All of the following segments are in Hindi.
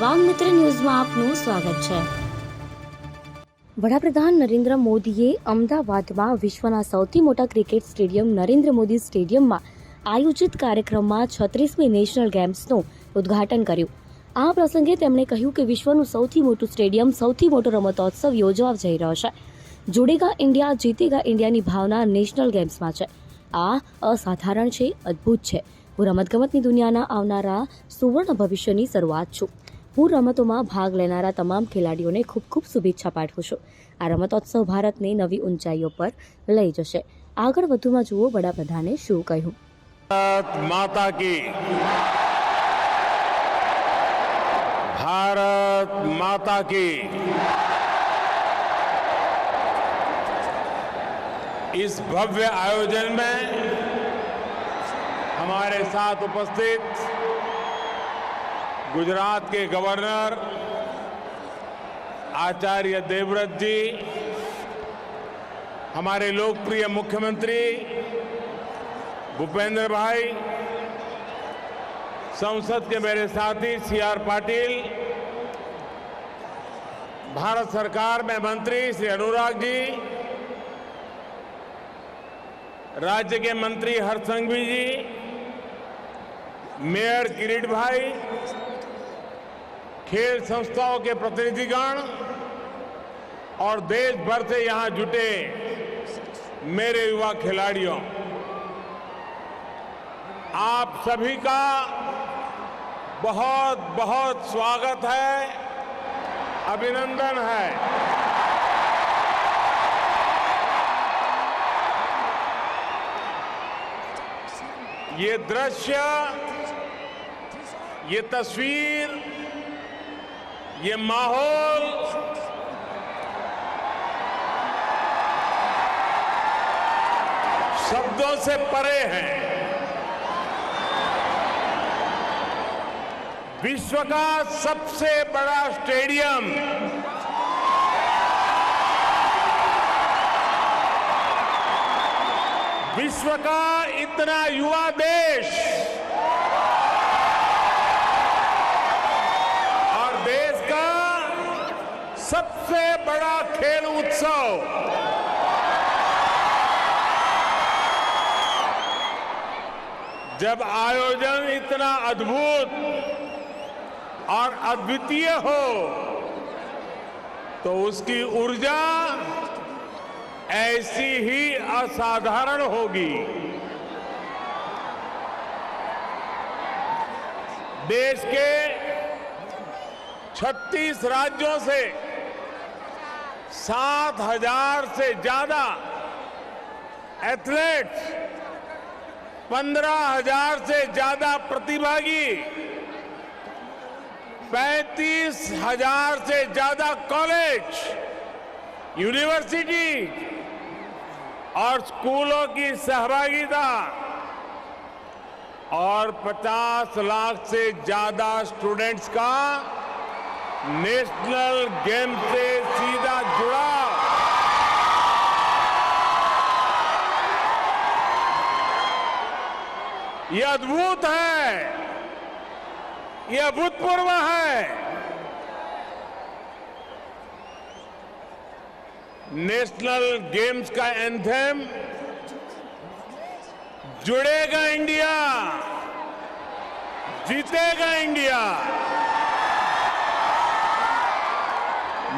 દબંગ મિત્ર ન્યૂઝમાં આપનું સ્વાગત છે। વડાપ્રધાન નરેન્દ્ર મોદીએ અમદાવાદમાં વિશ્વના સૌથી મોટા ક્રિકેટ સ્ટેડિયમ નરેન્દ્ર મોદી સ્ટેડિયમમાં આયોજિત કાર્યક્રમમાં 36મી નેશનલ ગેમ્સનું ઉદ્ઘાટન કર્યું। આ પ્રસંગે તેમણે કહ્યું કે વિશ્વનું સૌથી મોટું સ્ટેડિયમ, સૌથી મોટો રમતોત્સવ યોજવા જઈ રહ્યો છે। जुड़ेगा इंडिया जीतेगा इंडियाની ભાવના નેશનલ ગેમ્સમાં છે। આ અસાધારણ છે, અદ્ભુત છે। હું રમતગમતની દુનિયાના આવનારા સુવર્ણ ભવિષ્યની શરૂઆત છું। હું રમતોમાં ભાગ લેનારા તમામ ખેલાડીઓને ખૂબ ખૂબ શુભેચ્છા પાઠવું છું। આ રમતોત્સવ ભારતને નવી ઊંચાઈઓ પર લઈ જશે। આગળ વધુમાં જુઓ વડાપ્રધાને શું કહ્યું। भारत माता की इस भव्य आयोजन में हमारे साथ उपस्थित गुजरात के गवर्नर आचार्य देवव्रत जी, हमारे लोकप्रिय मुख्यमंत्री भूपेंद्र भाई, संसद के मेरे साथी CR पाटिल, भारत सरकार में मंत्री श्री अनुराग जी, राज्य के मंत्री हरसंघवी जी, मेयर किरीट भाई, खेल संस्थाओं के प्रतिनिधिगण और देश भर से यहां जुटे मेरे युवा खिलाड़ियों, आप सभी का बहुत बहुत स्वागत है, अभिनंदन है। ये दृश्य, ये तस्वीर, ये माहौल शब्दों से परे है। विश्व का सबसे बड़ा स्टेडियम विश्व का इतना युवा देश और देश का सबसे बड़ा खेल उत्सव जब आयोजन इतना अद्भुत और अद्वितीय हो तो उसकी ऊर्जा ऐसी ही असाधारण होगी। देश के 36 राज्यों से 7,000 से ज्यादा एथलीट्स, 15,000 से ज्यादा प्रतिभागी, 35,000 से ज्यादा कॉलेज, यूनिवर्सिटी और स्कूलों की सहभागिता और 50 लाख से ज्यादा स्टूडेंट्स का नेशनल गेम से सीधा जुड़ाव, ये अद्भुत है, ये अभूतपूर्व है। नेशनल गेम्स का एंथम जुड़ेगा इंडिया, जीतेगा इंडिया।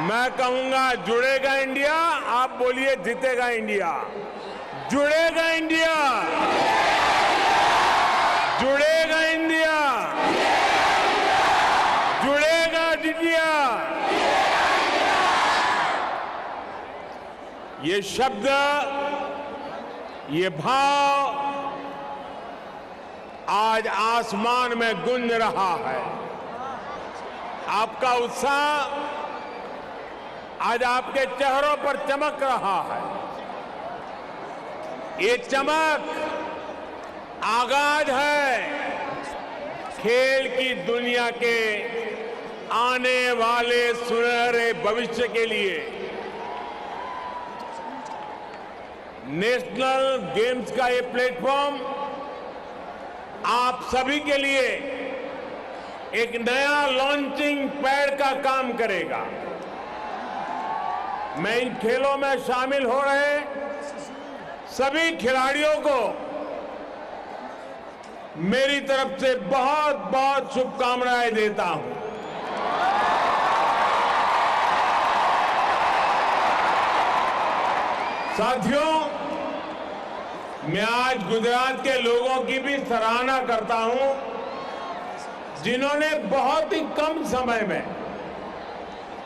मैं कहूंगा जुड़ेगा इंडिया, आप बोलिए जीतेगा इंडिया। जुड़ेगा इंडिया, जुड़ेगा इंडिया, जुड़ेगा इंडिया। ये शब्द, ये भाव आज आसमान में गूंज रहा है। आपका उत्साह आज आपके चेहरों पर चमक रहा है। ये चमक आगाज है खेल की दुनिया के आने वाले सुनहरे भविष्य के लिए। नेशनल गेम्स का ये प्लेटफॉर्म आप सभी के लिए एक नया लॉन्चिंग पैड का काम करेगा। मैं इन खेलों में शामिल हो रहे सभी खिलाड़ियों को मेरी तरफ से बहुत बहुत शुभकामनाएं देता हूं। साथियों, मैं आज गुजरात के लोगों की भी सराहना करता हूं, जिन्होंने बहुत ही कम समय में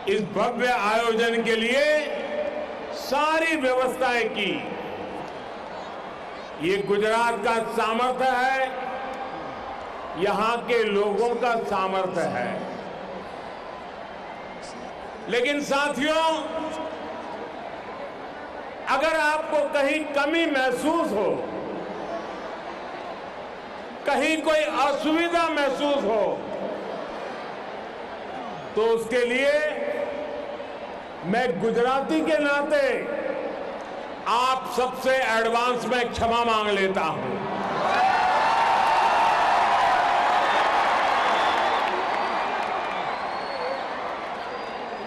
इस भव्य आयोजन के लिए सारी व्यवस्थाएं की। ये गुजरात का सामर्थ्य है, यहां के लोगों का सामर्थ्य है। लेकिन साथियों, अगर आपको कहीं कमी महसूस हो, कहीं कोई असुविधा महसूस हो, तो उसके लिए मैं गुजराती के नाते आप सबसे एडवांस में क्षमा मांग लेता हूं।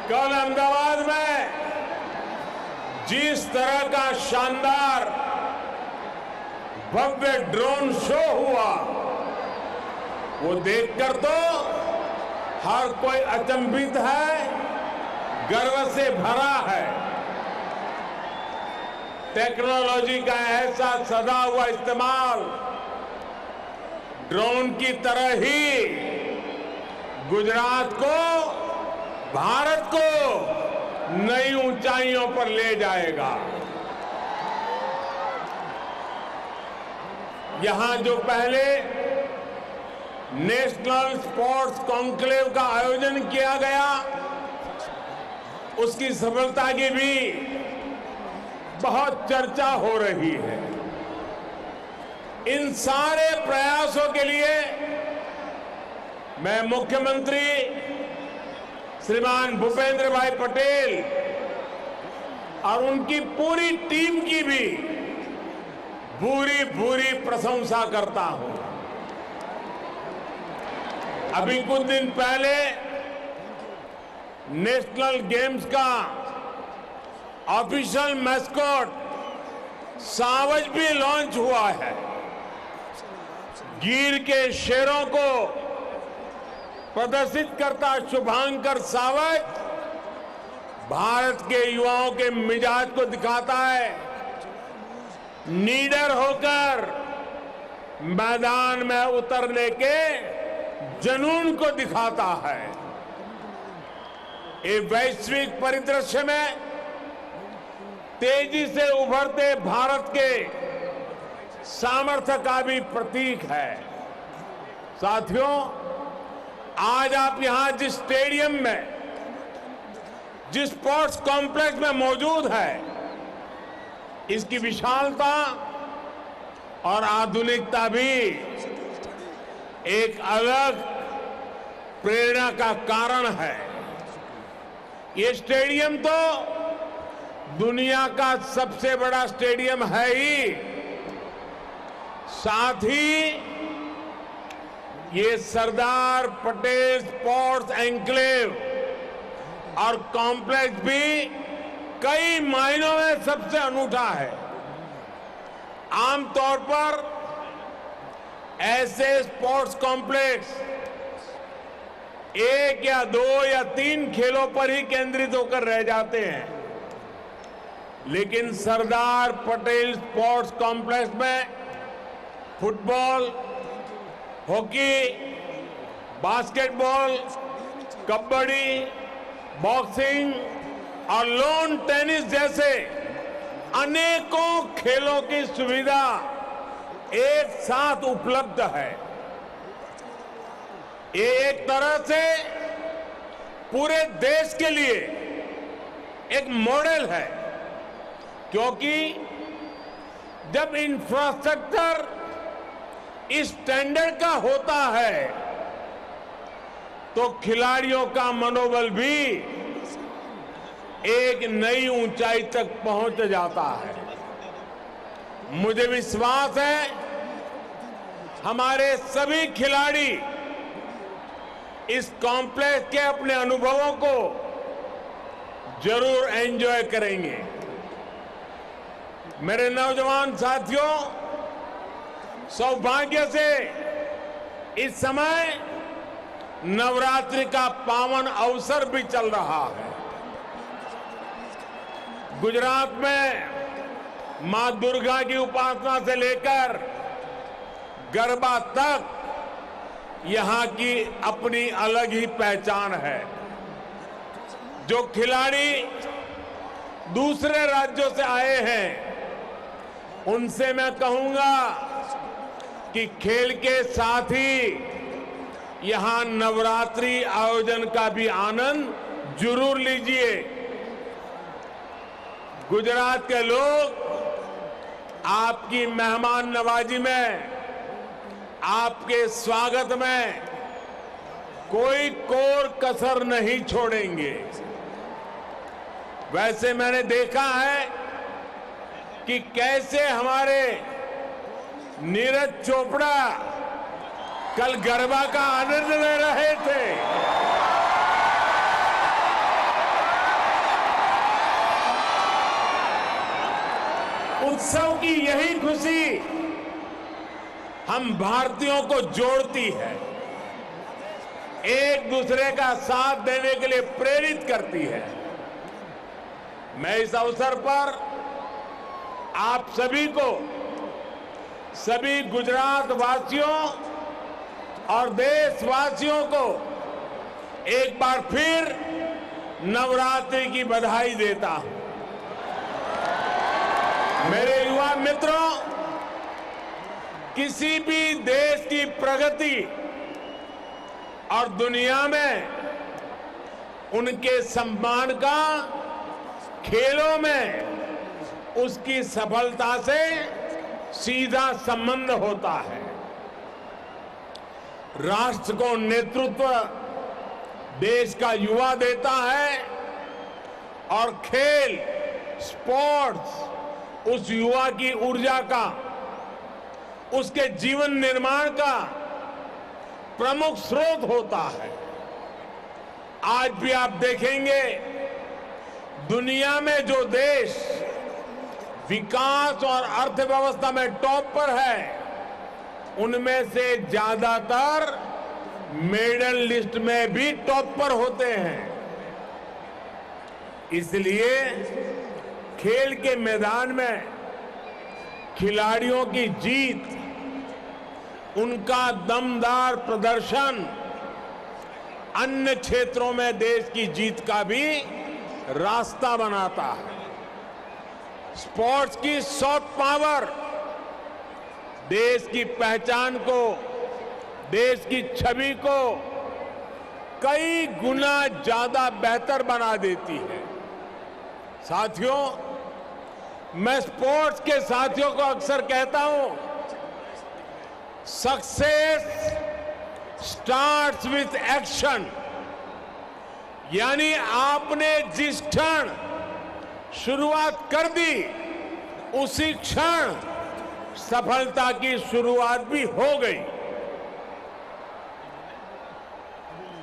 कल अहमदाबाद में जिस तरह का शानदार भव्य ड्रोन शो हुआ, वो देखकर तो हर कोई अचंभित है, गर्व से भरा है। टेक्नोलॉजी का ऐसा सदा हुआ इस्तेमाल ड्रोन की तरह ही गुजरात को, भारत को नई ऊंचाइयों पर ले जाएगा। यहां जो पहले नेशनल स्पोर्ट्स कॉन्क्लेव का आयोजन किया गया, उसकी सफलता की भी बहुत चर्चा हो रही है। इन सारे प्रयासों के लिए मैं मुख्यमंत्री श्रीमान भूपेंद्र भाई पटेल और उनकी पूरी टीम की भी भूरी प्रशंसा करता हूं। अभी कुछ दिन पहले नेशनल गेम्स का ऑफिशियल मैस्कॉट सावज भी लॉन्च हुआ है। गिर के शेरों को प्रदर्शित करता शुभांकर सावज भारत के युवाओं के मिजाज को दिखाता है, निडर होकर मैदान में उतरने के जुनून को दिखाता है। ये वैश्विक परिदृश्य में तेजी से उभरते भारत के सामर्थ्य का भी प्रतीक है। साथियों, आज आप यहां जिस स्टेडियम में, जिस स्पोर्ट्स कॉम्प्लेक्स में मौजूद है, इसकी विशालता और आधुनिकता भी एक अलग प्रेरणा का कारण है। ये स्टेडियम तो दुनिया का सबसे बड़ा स्टेडियम है ही, साथ ही ये सरदार पटेल स्पोर्ट्स एन्क्लेव और कॉम्प्लेक्स भी कई मायनों में सबसे अनूठा है। आमतौर पर ऐसे स्पोर्ट्स कॉम्प्लेक्स एक या दो या तीन खेलों पर ही केंद्रित होकर रह जाते हैं, लेकिन सरदार पटेल स्पोर्ट्स कॉम्प्लेक्स में football, hockey, basketball, kabaddi, boxing और लॉन टेनिस जैसे अनेकों खेलों की सुविधा एक साथ उपलब्ध है। ये एक तरह से पूरे देश के लिए एक मॉडल है, क्योंकि जब इंफ्रास्ट्रक्चर इस स्टैंडर्ड का होता है तो खिलाड़ियों का मनोबल भी एक नई ऊंचाई तक पहुंच जाता है। मुझे विश्वास है हमारे सभी खिलाड़ी इस कॉम्प्लेक्स के अपने अनुभवों को जरूर एंजॉय करेंगे। मेरे नौजवान साथियों, सौभाग्य से इस समय नवरात्रि का पावन अवसर भी चल रहा है। गुजरात में मां दुर्गा की उपासना से लेकर गरबा तक यहां की अपनी अलग ही पहचान है। जो खिलाड़ी दूसरे राज्यों से आए हैं, उनसे मैं कहूंगा कि खेल के साथ ही यहां नवरात्रि आयोजन का भी आनंद जरूर लीजिए। गुजरात के लोग आपकी मेहमान नवाजी में, आपके स्वागत में कोई कोर कसर नहीं छोड़ेंगे। वैसे मैंने देखा है कि कैसे हमारे नीरज चोपड़ा कल गरबा का आनंद ले रहे थे। उत्सव की यही खुशी हम भारतीयों को जोड़ती है, एक दूसरे का साथ देने के लिए प्रेरित करती है। मैं इस अवसर पर आप सभी को, सभी गुजरात वासियों और देशवासियों को एक बार फिर नवरात्रि की बधाई देता हूं। मेरे युवा मित्रों, किसी भी देश की प्रगति और दुनिया में उनके सम्मान का खेलों में उसकी सफलता से सीधा संबंध होता है। राष्ट्र को नेतृत्व देश का युवा देता है और खेल, स्पोर्ट्स उस युवा की ऊर्जा का, उसके जीवन निर्माण का प्रमुख स्रोत होता है। आज भी आप देखेंगे, दुनिया में जो देश विकास और अर्थव्यवस्था में टॉप पर है, उनमें से ज्यादातर मेडल लिस्ट में भी टॉप पर होते हैं। इसलिए खेल के मैदान में खिलाड़ियों की जीत, उनका दमदार प्रदर्शन अन्य क्षेत्रों में देश की जीत का भी रास्ता बनाता है। स्पोर्ट्स की सॉफ्ट पावर देश की पहचान को, देश की छवि को कई गुना ज्यादा बेहतर बना देती है। साथियों, मैं स्पोर्ट्स के साथियों को अक्सर कहता हूं, सक्सेस स्टार्ट्स विथ एक्शन। यानी आपने जिस क्षण शुरुआत कर दी, उसी क्षण सफलता की शुरुआत भी हो गई।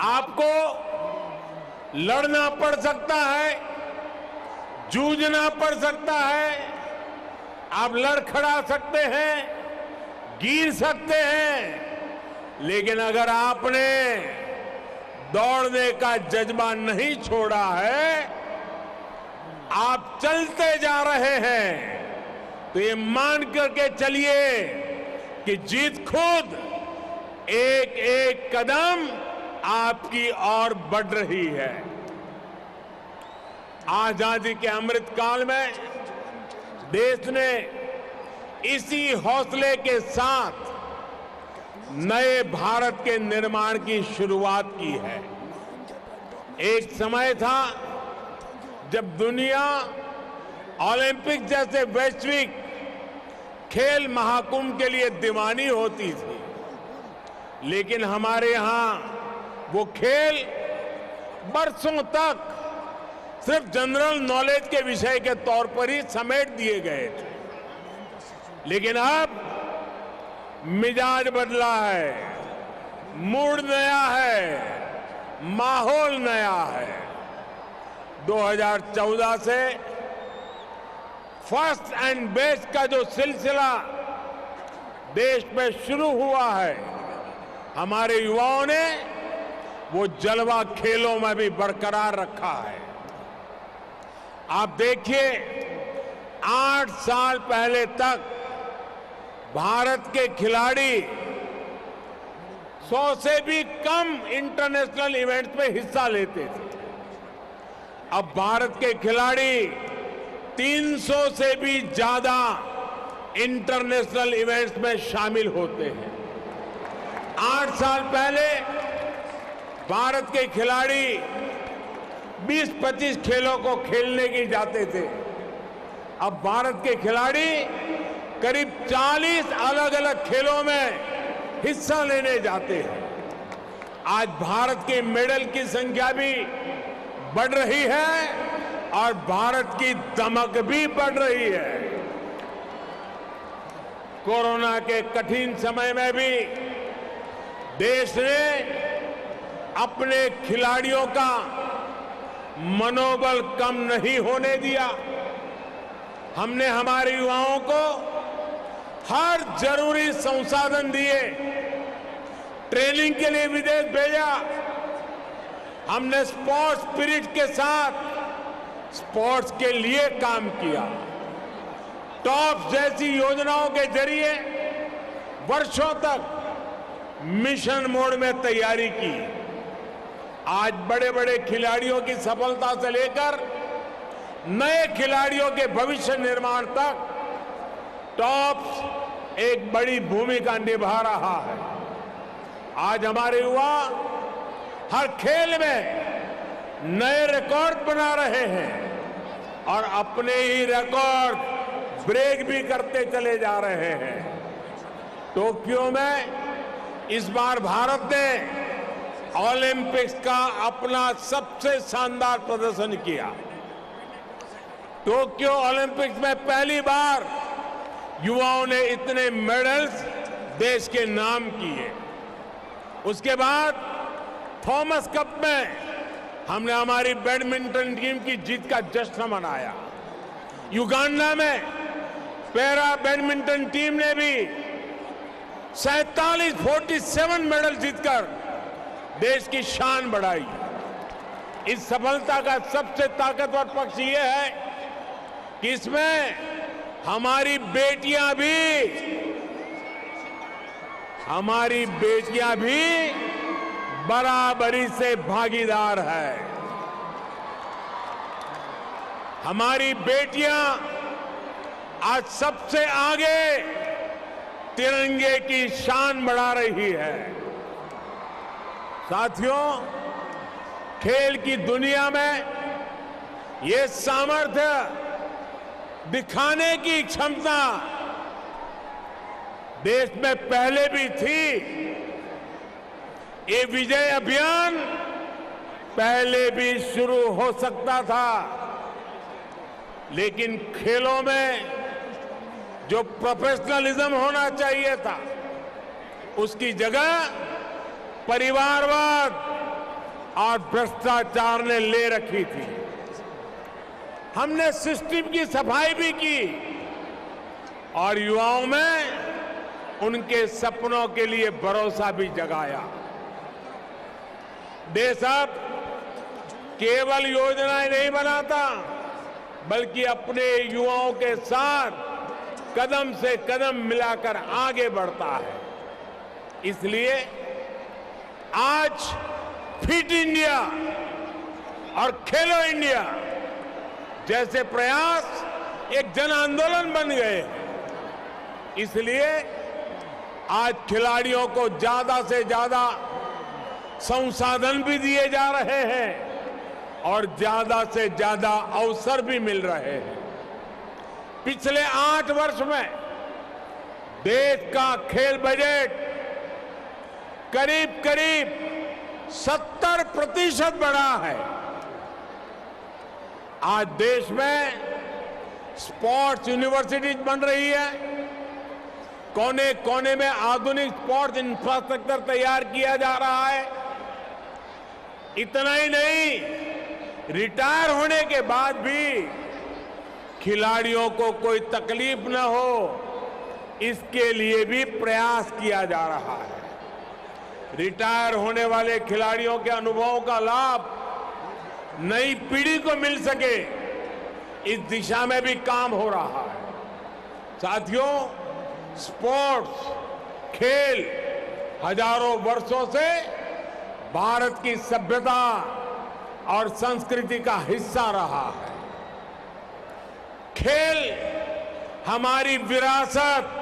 आपको लड़ना पड़ सकता है, जूझना पड़ सकता है, आप लड़खड़ा सकते हैं, गिर सकते हैं, लेकिन अगर आपने दौड़ने का जज्बा नहीं छोड़ा है, आप चलते जा रहे हैं, तो ये मान करके चलिए कि जीत खुद एक एक कदम आपकी ओर बढ़ रही है। आजादी के अमृत काल में देश ने इसी हौसले के साथ नए भारत के निर्माण की शुरुआत की है। एक समय था जब दुनिया ओलंपिक जैसे वैश्विक खेल महाकुंभ के लिए दीवानी होती थी, लेकिन हमारे यहां वो खेल बरसों तक सिर्फ जनरल नॉलेज के विषय के तौर पर ही समेट दिए गए थे। लेकिन अब मिजाज बदला है, मूड नया है, माहौल नया है। 2014 से फर्स्ट एंड बेस्ट का जो सिलसिला देश में शुरू हुआ है, हमारे युवाओं ने वो जलवा खेलों में भी बरकरार रखा है। आप देखिए, 8 साल पहले तक भारत के खिलाड़ी 100 से भी कम इंटरनेशनल इवेंट्स में हिस्सा लेते थे। अब भारत के खिलाड़ी 300 से भी ज्यादा इंटरनेशनल इवेंट्स में शामिल होते हैं। 8 साल पहले भारत के खिलाड़ी 20-25 खेलों को खेलने के जाते थे। अब भारत के खिलाड़ी करीब 40 अलग अलग खेलों में हिस्सा लेने जाते हैं। आज भारत के मेडल की संख्या भी बढ़ रही है और भारत की दमक भी बढ़ रही है। कोरोना के कठिन समय में भी देश ने अपने खिलाड़ियों का मनोबल कम नहीं होने दिया। हमने हमारे युवाओं को हर जरूरी संसाधन दिए, ट्रेनिंग के लिए विदेश भेजा। हमने स्पोर्ट्स स्पिरिट के साथ स्पोर्ट्स के लिए काम किया। टॉप जैसी योजनाओं के जरिए वर्षों तक मिशन मोड में तैयारी की। आज बड़े बड़े खिलाड़ियों की सफलता से लेकर नए खिलाड़ियों के भविष्य निर्माण तक टॉप्स एक बड़ी भूमिका निभा रहा है। आज हमारे युवा हर खेल में नए रिकॉर्ड बना रहे हैं और अपने ही रिकॉर्ड ब्रेक भी करते चले जा रहे हैं। टोक्यो में इस बार भारत ने ओलंपिक्स का अपना सबसे शानदार प्रदर्शन किया। टोक्यो ओलंपिक्स में पहली बार युवाओं ने इतने मेडल्स देश के नाम किए। उसके बाद थॉमस कप में हमने हमारी बैडमिंटन टीम की जीत का जश्न मनाया। युगांडा में पैरा बैडमिंटन टीम ने भी 47 मेडल जीतकर देश की शान बढ़ाई। इस सफलता का सबसे ताकतवर पक्ष ये है कि इसमें हमारी बेटियां भी बराबरी से भागीदार है। हमारी बेटियां आज सबसे आगे तिरंगे की शान बढ़ा रही है। साथियों, खेल की दुनिया में ये सामर्थ्य दिखाने की क्षमता देश में पहले भी थी। ये विजय अभियान पहले भी शुरू हो सकता था, लेकिन खेलों में जो प्रोफेशनलिज्म होना चाहिए था, उसकी जगह परिवारवाद और भ्रष्टाचार ने ले रखी थी। हमने सिस्टम की सफाई भी की और युवाओं में उनके सपनों के लिए भरोसा भी जगाया। देश अब केवल योजनाएं नहीं बनाता, बल्कि अपने युवाओं के साथ कदम से कदम मिलाकर आगे बढ़ता है। इसलिए आज फिट इंडिया और खेलो इंडिया जैसे प्रयास एक जन आंदोलन बन गए। इसलिए आज खिलाड़ियों को ज्यादा से ज्यादा संसाधन भी दिए जा रहे हैं और ज्यादा से ज्यादा अवसर भी मिल रहे हैं। पिछले 8 वर्ष में देश का खेल बजट करीब 70% बढ़ा है। आज देश में स्पोर्ट्स यूनिवर्सिटीज बन रही है। कोने कोने में आधुनिक स्पोर्ट्स इंफ्रास्ट्रक्चर तैयार किया जा रहा है। इतना ही नहीं, रिटायर होने के बाद भी खिलाड़ियों को कोई तकलीफ न हो, इसके लिए भी प्रयास किया जा रहा है। रिटायर होने वाले खिलाड़ियों के अनुभवों का लाभ नई पीढ़ी को मिल सके, इस दिशा में भी काम हो रहा है। साथियों, स्पोर्ट्स, खेल हजारों वर्षों से भारत की सभ्यता और संस्कृति का हिस्सा रहा है। खेल हमारी विरासत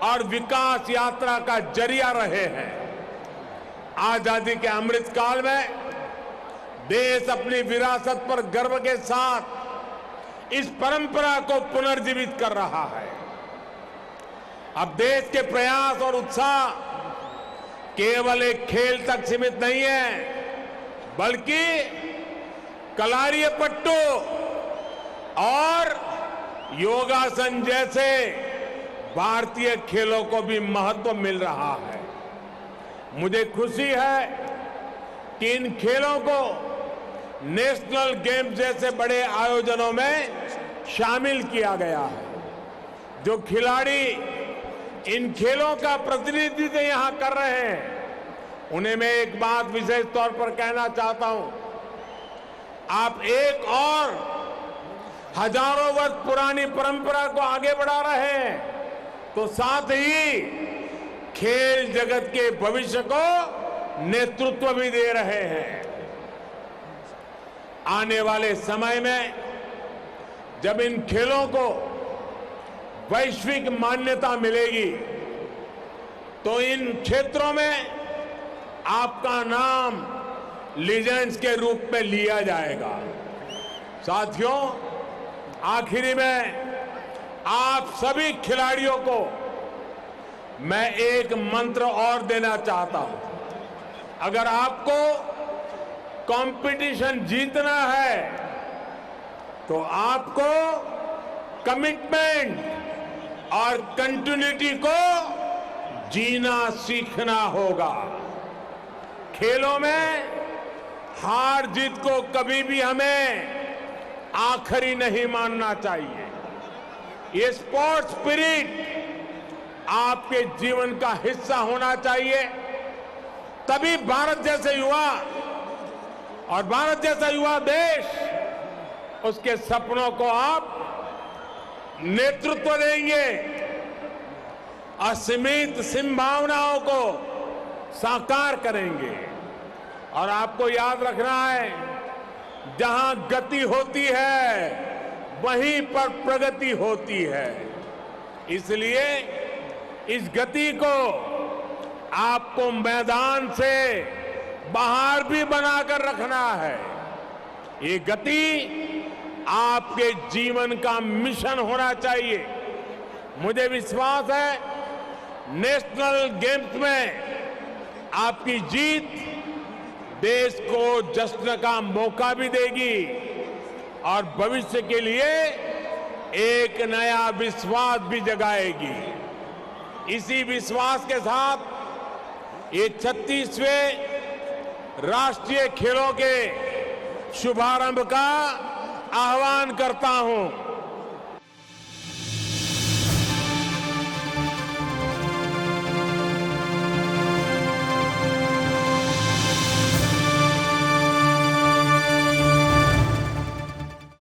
और विकास यात्रा का जरिया रहे हैं। आजादी के अमृत काल में देश अपनी विरासत पर गर्व के साथ इस परंपरा को पुनर्जीवित कर रहा है। अब देश के प्रयास और उत्साह केवल एक खेल तक सीमित नहीं है, बल्कि कलारीपयट्टू और योगासन जैसे भारतीय खेलों को भी महत्व मिल रहा है। मुझे खुशी है कि इन खेलों को नेशनल गेम्स जैसे बड़े आयोजनों में शामिल किया गया है। जो खिलाड़ी इन खेलों का प्रतिनिधित्व यहां कर रहे हैं, उन्हें मैं एक बात विशेष तौर पर कहना चाहता हूं। आप एक और हजारों वर्ष पुरानी परंपरा को आगे बढ़ा रहे हैं, तो साथ ही खेल जगत के भविष्य को नेतृत्व भी दे रहे हैं। आने वाले समय में जब इन खेलों को वैश्विक मान्यता मिलेगी, तो इन क्षेत्रों में आपका नाम लीजेंड्स के रूप में लिया जाएगा। साथियों, आखिरी में आप सभी खिलाड़ियों को मैं एक मंत्र और देना चाहता हूं। अगर आपको कंपटीशन जीतना है, तो आपको कमिटमेंट और कंटिन्यूटी को जीना सीखना होगा। खेलों में हार जीत को कभी भी हमें आखिरी नहीं मानना चाहिए। ये स्पोर्ट्स स्पिरिट आपके जीवन का हिस्सा होना चाहिए। तभी भारत जैसे युवा और भारत जैसा युवा देश, उसके सपनों को आप नेतृत्व देंगे, असीमित संभावनाओं को साकार करेंगे। और आपको याद रखना है, जहां गति होती है वहीं पर प्रगति होती है। इसलिए इस गति को आपको मैदान से बाहर भी बनाकर रखना है। ये गति आपके जीवन का मिशन होना चाहिए। मुझे विश्वास है, नेशनल गेम्स में आपकी जीत देश को जश्न का मौका भी देगी और भविष्य के लिए एक नया विश्वास भी जगाएगी। इसी विश्वास के साथ ये 36वें राष्ट्रीय खेलों के शुभारंभ का आह्वान करता हूं।